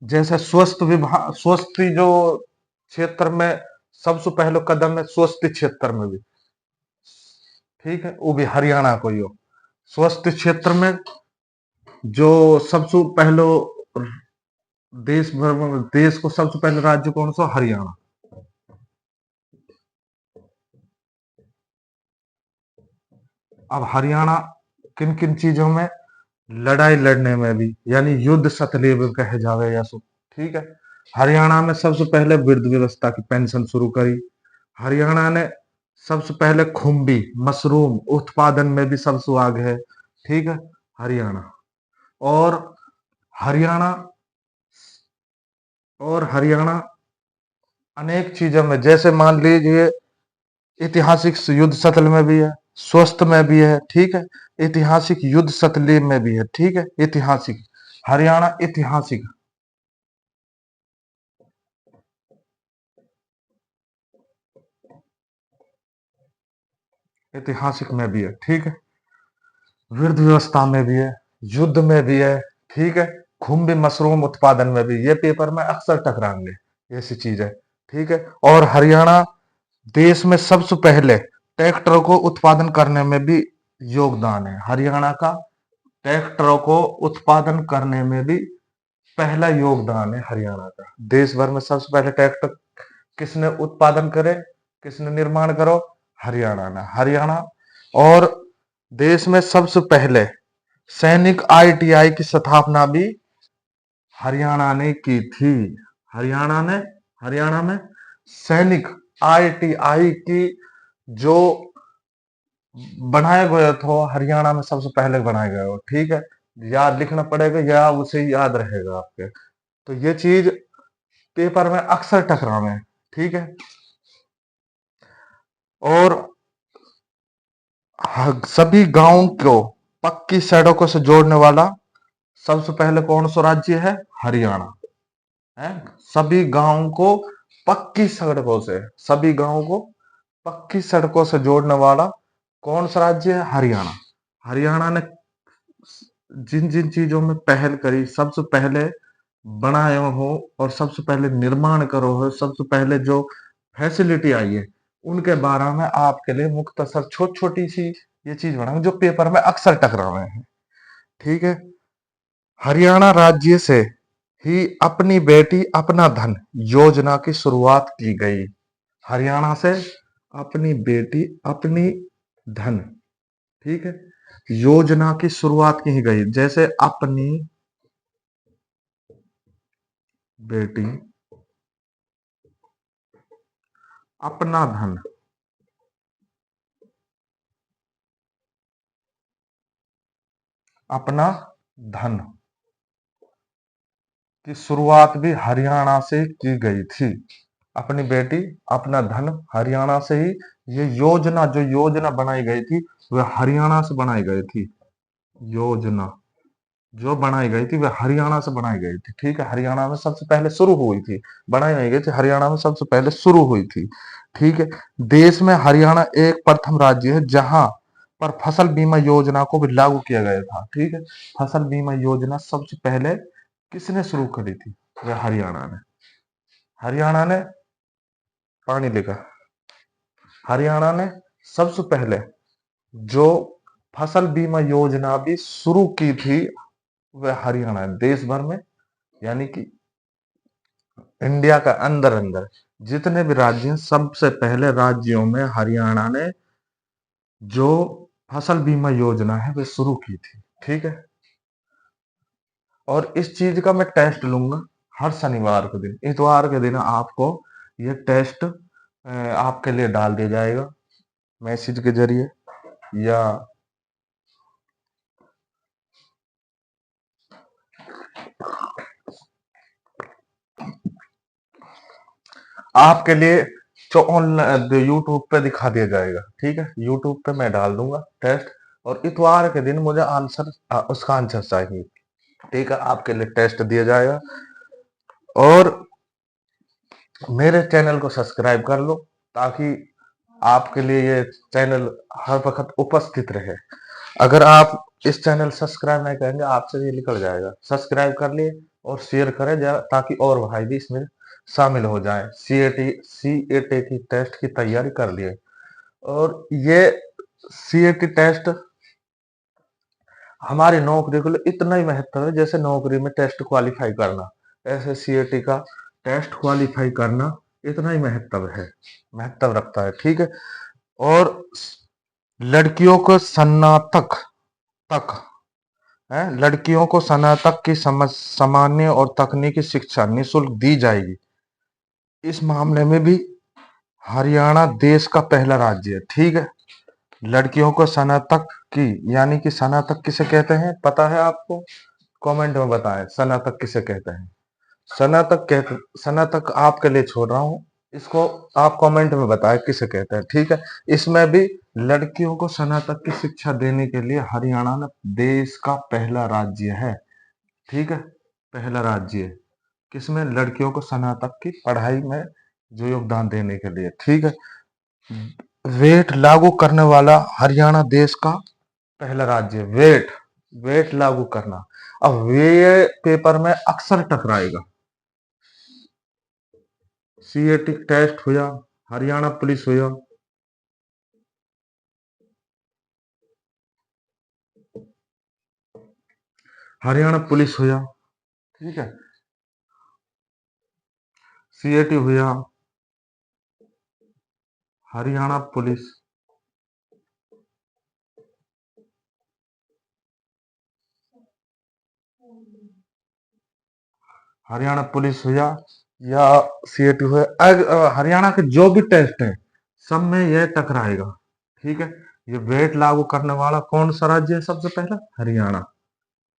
जैसे स्वस्थ जो क्षेत्र में सबसे पहले कदम है, स्वस्थ क्षेत्र में भी, ठीक है, वो भी हरियाणा को ही हो। स्वस्थ क्षेत्र में जो सबसे पहले देश भर में, देश को सबसे पहले राज्य कौन सा? हरियाणा। अब हरियाणा किन किन चीजों में? लड़ाई लड़ने में भी, यानी युद्ध सतलेब कहे जावे या सो, ठीक है। हरियाणा में सबसे पहले वृद्ध व्यवस्था की पेंशन शुरू करी। हरियाणा ने सबसे पहले खुम्बी मशरूम उत्पादन में भी सबसे आगे है, ठीक है, हरियाणा। और हरियाणा हरियाणा अनेक चीजों में, जैसे मान लीजिए ऐतिहासिक युद्ध सतल में भी है, स्वस्थ में भी है, ठीक है, ऐतिहासिक युद्ध सतलेब में भी है, ठीक है, ऐतिहासिक हरियाणा ऐतिहासिक ऐतिहासिक में भी है, ठीक है, वृद्ध व्यवस्था में भी है, युद्ध में भी है, ठीक है, खुम्बी मशरूम उत्पादन में भी। ये पेपर में अक्सर टकराएंगे, ऐसी चीज है, ठीक है। और हरियाणा देश में सबसे पहले ट्रैक्टरों को उत्पादन करने में भी योगदान है। हरियाणा का ट्रैक्टरों को उत्पादन करने में भी पहला योगदान है हरियाणा का। देश भर में सबसे पहले ट्रैक्टर किसने उत्पादन करे, किसने निर्माण करो? हरियाणा ने। हरियाणा। और देश में सबसे पहले सैनिक आईटीआई की स्थापना भी हरियाणा ने की थी। हरियाणा में सैनिक आईटीआई की जो बनाया गया था, हरियाणा में सबसे पहले बनाया गया हो, ठीक है। याद लिखना पड़ेगा या उसे याद रहेगा आपके। तो ये चीज पेपर में अक्सर टकरावे, ठीक है। और सभी गांव को पक्की सड़कों से जोड़ने वाला सबसे पहले कौन सा राज्य है? हरियाणा है। सभी गांव को पक्की सड़कों से, सभी गांव को पक्की सड़कों से जोड़ने वाला कौन सा राज्य है? हरियाणा। हरियाणा ने जिन जिन चीजों में पहल करी, सबसे पहले बनाए हो और सबसे पहले निर्माण करो हो, सबसे पहले जो फैसिलिटी आई है, उनके बारे में आपके लिए मुख्तसर छोटी छोटी सी ये चीज बनाऊंगा जो पेपर में अक्सर टकरावे हैं, ठीक है। हरियाणा राज्य से ही अपनी बेटी अपना धन योजना की शुरुआत की गई। हरियाणा से अपनी बेटी अपनी धन, ठीक है, योजना की शुरुआत की गई। जैसे अपनी बेटी अपना धन, अपना धन की शुरुआत भी हरियाणा से की गई थी। अपनी बेटी अपना धन, हरियाणा से ही ये योजना, जो योजना बनाई गई थी वह हरियाणा से बनाई गई थी। योजना जो बनाई गई थी वह हरियाणा से बनाई गई थी, ठीक है। हरियाणा में सबसे पहले शुरू हुई थी, बनाई नहीं गई थी, हरियाणा में सबसे पहले शुरू हुई थी, ठीक है। देश में हरियाणा एक प्रथम राज्य है जहां पर फसल बीमा योजना को भी लागू किया गया था, ठीक है। फसल बीमा योजना सबसे पहले किसने शुरू करी थी? वह हरियाणा ने। हरियाणा ने पानी लेकर, हरियाणा ने सबसे पहले जो फसल बीमा योजना भी शुरू की थी वह हरियाणा ने। देश भर में, यानी कि इंडिया का अंदर अंदर जितने भी राज्य हैं, सबसे पहले राज्यों में हरियाणा ने जो फसल बीमा योजना है वह शुरू की थी, ठीक है। और इस चीज का मैं टेस्ट लूंगा हर शनिवार के दिन, इतवार के दिन आपको ये टेस्ट आपके लिए डाल दिया जाएगा मैसेज के जरिए, या आपके लिए जो ऑनलाइन यूट्यूब पे दिखा दिया जाएगा, ठीक है। यूट्यूब पे मैं डाल दूंगा टेस्ट, और इतवार के दिन मुझे आंसर, उसका आंसर चाहिए, ठीक है। आपके लिए टेस्ट दिया जाएगा। और मेरे चैनल को सब्सक्राइब कर लो ताकि आपके लिए ये चैनल हर वक्त उपस्थित रहे। अगर आप इस चैनल सब्सक्राइब नहीं करेंगे आपसे ये निकल जाएगा। सब्सक्राइब कर लिए और शेयर करें ताकि और भाई भी इसमें शामिल हो जाए, सीएटी की टेस्ट की तैयारी कर लिए। और ये सीएटी टेस्ट हमारी नौकरी के लिए इतना ही महत्व है जैसे नौकरी में टेस्ट क्वालिफाई करना, ऐसे सीएटी का टेस्ट क्वालिफाई करना इतना ही महत्व रखता है। ठीक है। और लड़कियों को स्नातक तक लड़कियों को स्नातक की सामान्य और तकनीकी शिक्षा निःशुल्क दी जाएगी। इस मामले में भी हरियाणा देश का पहला राज्य है। ठीक है। लड़कियों को स्नातक की, यानी कि स्नातक किसे कहते हैं पता है आपको? कमेंट में बताएं स्नातक किसे कहते हैं। स्नातक आपके लिए छोड़ रहा हूं, इसको आप कमेंट में बताएं किसे कहते हैं। ठीक है। इसमें भी लड़कियों को स्नातक की शिक्षा देने के लिए हरियाणा ने देश का पहला राज्य है। ठीक है। पहला राज्य है किसमें? लड़कियों को स्नातक की पढ़ाई में जो योगदान देने के लिए। ठीक है। वेट लागू करने वाला हरियाणा देश का पहला राज्य है। वेट लागू करना, अब ये पेपर में अक्सर टकराएगा। सीएटी टेस्ट हुआ, हरियाणा पुलिस हुआ, हरियाणा पुलिस हुआ। ठीक है। सीएटी हुआ, हरियाणा पुलिस, हरियाणा पुलिस हुआ या सीएटी हुआ। हरियाणा के जो भी टेस्ट है सब में यह टकराएगा। ठीक है। ये वेट लागू करने वाला कौन सा राज्य है? सबसे पहला हरियाणा।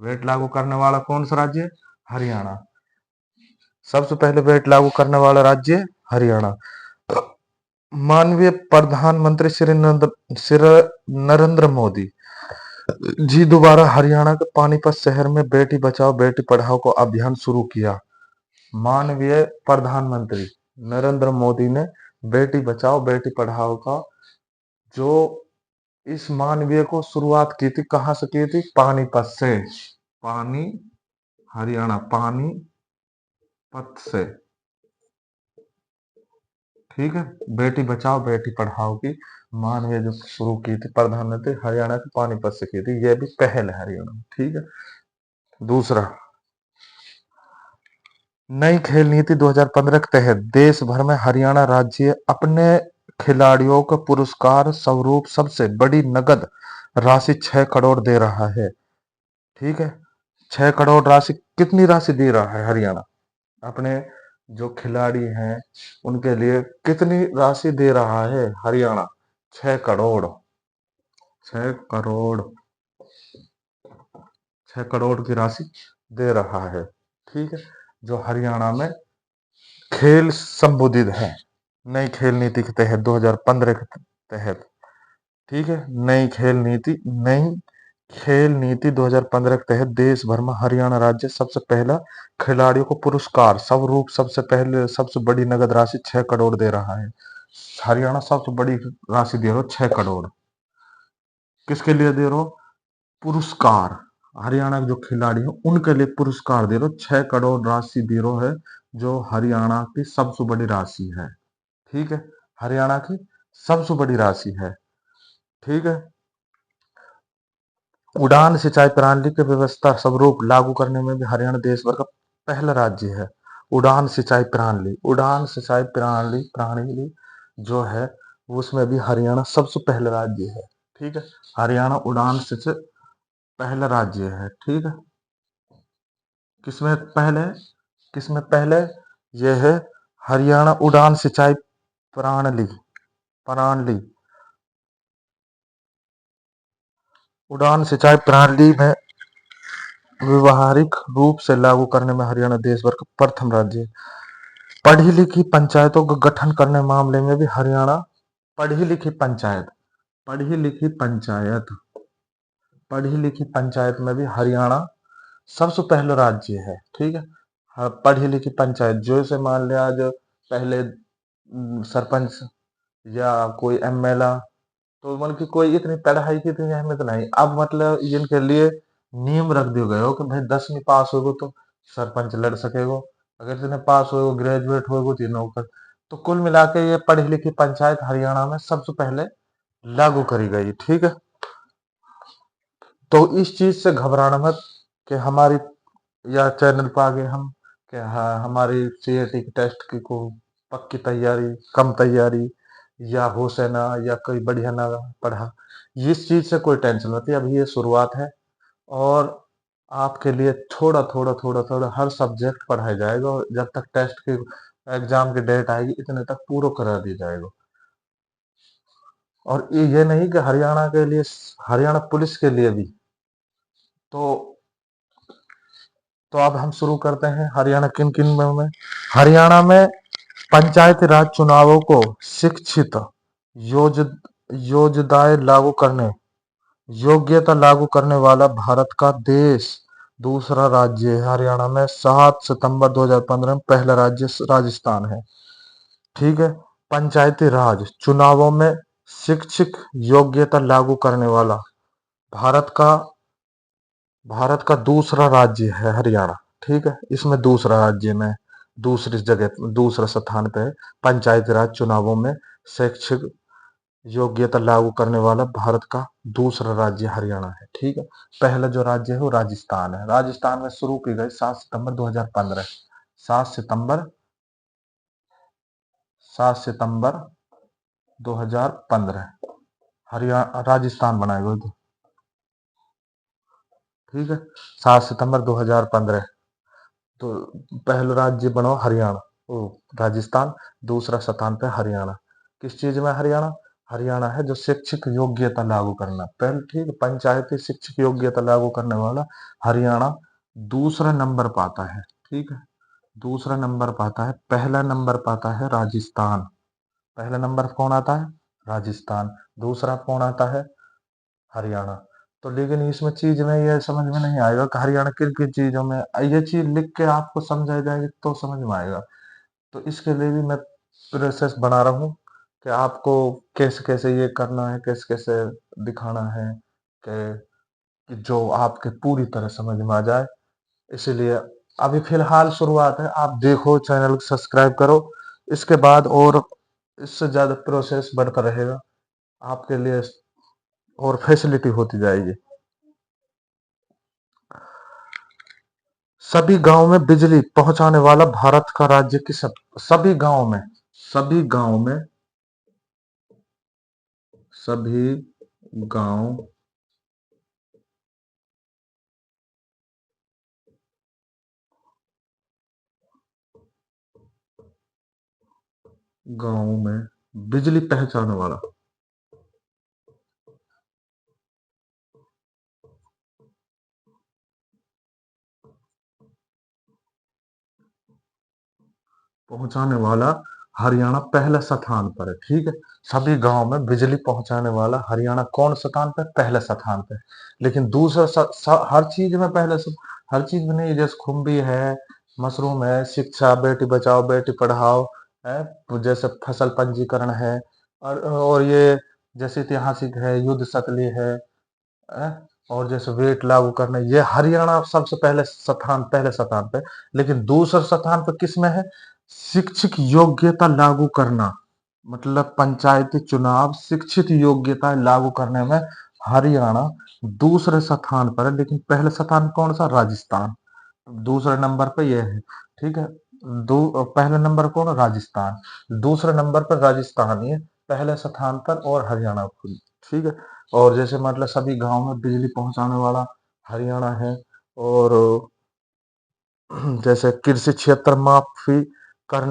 वेट लागू करने वाला कौन सा राज्य है? हरियाणा। सबसे पहले वेट लागू करने वाला राज्य है हरियाणा। माननीय प्रधानमंत्री श्री नरेंद्र मोदी जी दोबारा हरियाणा के पानीपत शहर में बेटी बचाओ बेटी पढ़ाओ को अभियान शुरू किया। माननीय प्रधानमंत्री नरेंद्र मोदी ने बेटी बचाओ बेटी पढ़ाओ का जो इस मानवीय को शुरुआत की थी, कहां से की थी? पानीपत से। पानी हरियाणा पानीपत से। ठीक है। बेटी बचाओ बेटी पढ़ाओ की मानवीय जो शुरू की थी प्रधानमंत्री, हरियाणा के पानीपत से की थी। यह भी पहल है हरियाणा में। ठीक है। दूसरा, नई खेल नीति 2015 के तहत देश भर में हरियाणा राज्य अपने खिलाड़ियों को पुरस्कार स्वरूप सबसे बड़ी नगद राशि 6 करोड़ दे रहा है। ठीक है। 6 करोड़ राशि, कितनी राशि दे रहा है हरियाणा अपने जो खिलाड़ी हैं उनके लिए? कितनी राशि दे रहा है हरियाणा? 6 करोड़। 6 करोड़, 6 करोड़ की राशि दे रहा है। ठीक है। जो हरियाणा में खेल संबोधित है नई खेल नीति के तहत 2015 के तहत। ठीक है। नई खेल नीति 2015 के तहत देश भर में हरियाणा राज्य सबसे पहला खिलाड़ियों को पुरस्कार स्वरूप सबसे बड़ी नगद राशि 6 करोड़ दे रहा है। हरियाणा सबसे बड़ी राशि दे रहा हो 6 करोड़। किसके लिए दे रहा हो? पुरस्कार। हरियाणा के जो खिलाड़ी हैं उनके लिए पुरस्कार दे रहे हो। 6 करोड़ राशि दे रहे है जो हरियाणा की सबसे बड़ी राशि है। ठीक है। हरियाणा की सबसे बड़ी राशि है। ठीक है। उड़ान सिंचाई प्रणाली की व्यवस्था स्वरूप लागू करने में भी हरियाणा देश भर का पहला राज्य है। उड़ान सिंचाई प्रणाली जो है उसमें भी हरियाणा सबसे पहला राज्य है। ठीक है। हरियाणा उड़ान सिंचाई पहला राज्य है। ठीक है। किसमें पहले? किसमें पहले? यह है हरियाणा उड़ान सिंचाई प्रणाली प्रणाली उड़ान सिंचाई प्रणाली में व्यवहारिक रूप से लागू करने में हरियाणा देश भर का प्रथम राज्य है। पढ़ी लिखी पंचायतों का गठन करने मामले में भी हरियाणा पढ़ी लिखी पंचायत पढ़ी लिखी पंचायत पढ़ी लिखी पंचायत में भी हरियाणा सबसे पहला राज्य है। ठीक है। हाँ, पढ़ी लिखी पंचायत जो से मान लिया आज पहले सरपंच या कोई एमएलए, तो मतलब कि कोई इतनी पढ़ाई की इतनी अहमियत नहीं। अब मतलब इनके लिए नियम रख दिए गए हो कि भाई 10वीं पास हो गए तो सरपंच लड़ सकेगो। अगर इतने पास होएगो, ग्रेजुएट होएगो तो ये नौकर। तो कुल मिला के ये पढ़ी लिखी पंचायत हरियाणा में सबसे पहले लागू करी गई, ठीक है। तो इस चीज से घबराना मत कि हमारी या चैनल पर आगे हम कि हाँ हमारी सीएटी की टेस्ट की को पक्की तैयारी, कम तैयारी, या होशना या कोई बढ़िया ना पढ़ा, इस चीज से कोई टेंशन मत है। अभी ये शुरुआत है और आपके लिए थोड़ा थोड़ा थोड़ा थोड़ा हर सब्जेक्ट पढ़ाया जाएगा, और जब तक टेस्ट की एग्जाम की डेट आएगी इतने तक पूरा करा दी जाएगा। और ये नहीं कि हरियाणा के लिए, हरियाणा पुलिस के लिए भी। तो अब हम शुरू करते हैं हरियाणा किन किन में। हरियाणा में पंचायती राज चुनावों को शिक्षित योज योजदाएं लागू करने योग्यता लागू करने वाला भारत का देश दूसरा राज्य है। हरियाणा में 7 सितंबर 2015 में पहला राज्य राजस्थान है, ठीक है। पंचायती राज चुनावों में शिक्षक योग्यता लागू करने वाला भारत का दूसरा राज्य है हरियाणा, ठीक है। इसमें दूसरा राज्य में दूसरी जगह दूसरा स्थान पे है। पंचायती राज चुनावों में शैक्षिक योग्यता लागू करने वाला भारत का दूसरा राज्य हरियाणा है, ठीक है। पहला जो राज्य है वो राजस्थान है। राजस्थान में शुरू की गई 7 सितंबर 2015, 7 सितंबर 7 सितंबर 2015 हरियाणा राजस्थान बनाया गया था, ठीक है। 7 सितंबर 2015 तो पहला राज्य बनो हरियाणा, ओ राजस्थान, दूसरा स्थान पे हरियाणा। किस चीज में हरियाणा? हरियाणा है जो शिक्षक योग्यता लागू करना, पहले ठीक है, पंचायती शिक्षक योग्यता लागू करने वाला हरियाणा दूसरा नंबर पाता है, ठीक है। दूसरा नंबर पाता है, पहला नंबर पाता है राजस्थान। पहला नंबर कौन आता है? राजस्थान। दूसरा कौन आता है? हरियाणा। तो लेकिन इसमें चीज में ये समझ में नहीं आएगा कि हरियाणा किन किन चीजों में, ये चीज लिख के आपको समझाई जाएगी तो समझ में आएगा। तो इसके लिए भी मैं प्रोसेस बना रहा हूँ कि आपको कैसे कैसे ये करना है, कैसे कैसे दिखाना है कि जो आपके पूरी तरह समझ में आ जाए। इसीलिए अभी फिलहाल शुरुआत है, आप देखो, चैनल को सब्सक्राइब करो। इसके बाद और इससे ज्यादा प्रोसेस बढ़ता रहेगा आपके लिए और फैसिलिटी होती जाएगी। सभी गांव में बिजली पहुंचाने वाला भारत का राज्य किस? सभी गांव में, सभी गांव में, सभी गांव गांव में बिजली पहुंचाने वाला, हरियाणा पहले स्थान पर है, ठीक है। सभी गांव में बिजली पहुंचाने वाला हरियाणा कौन स्थान पर? पहले स्थान पे। लेकिन दूसरा हर चीज में पहले हर चीज में नहीं, जैसे खुम्बी है, मशरूम है, शिक्षा, बेटी बचाओ बेटी पढ़ाओ है, जैसे फसल पंजीकरण है, और ये जैसे ऐतिहासिक है, युद्ध शतली है, और जैसे वेट लागू करना, ये हरियाणा सबसे पहले स्थान पे। लेकिन दूसरे स्थान पे किस में है? शिक्षक योग्यता लागू करना, मतलब पंचायती चुनाव शिक्षित योग्यता लागू करने में हरियाणा दूसरे स्थान पर है। लेकिन पहले स्थान कौन सा? राजस्थान। दूसरे नंबर पे ये है, ठीक है। पहले नंबर कौन? राजस्थान। दूसरे नंबर पर राजस्थान ही है, पहले स्थान पर और हरियाणा खुद, ठीक है। और जैसे मतलब सभी गांव में बिजली पहुंचाने वाला हरियाणा है। और जैसे कृषि क्षेत्र माफी करने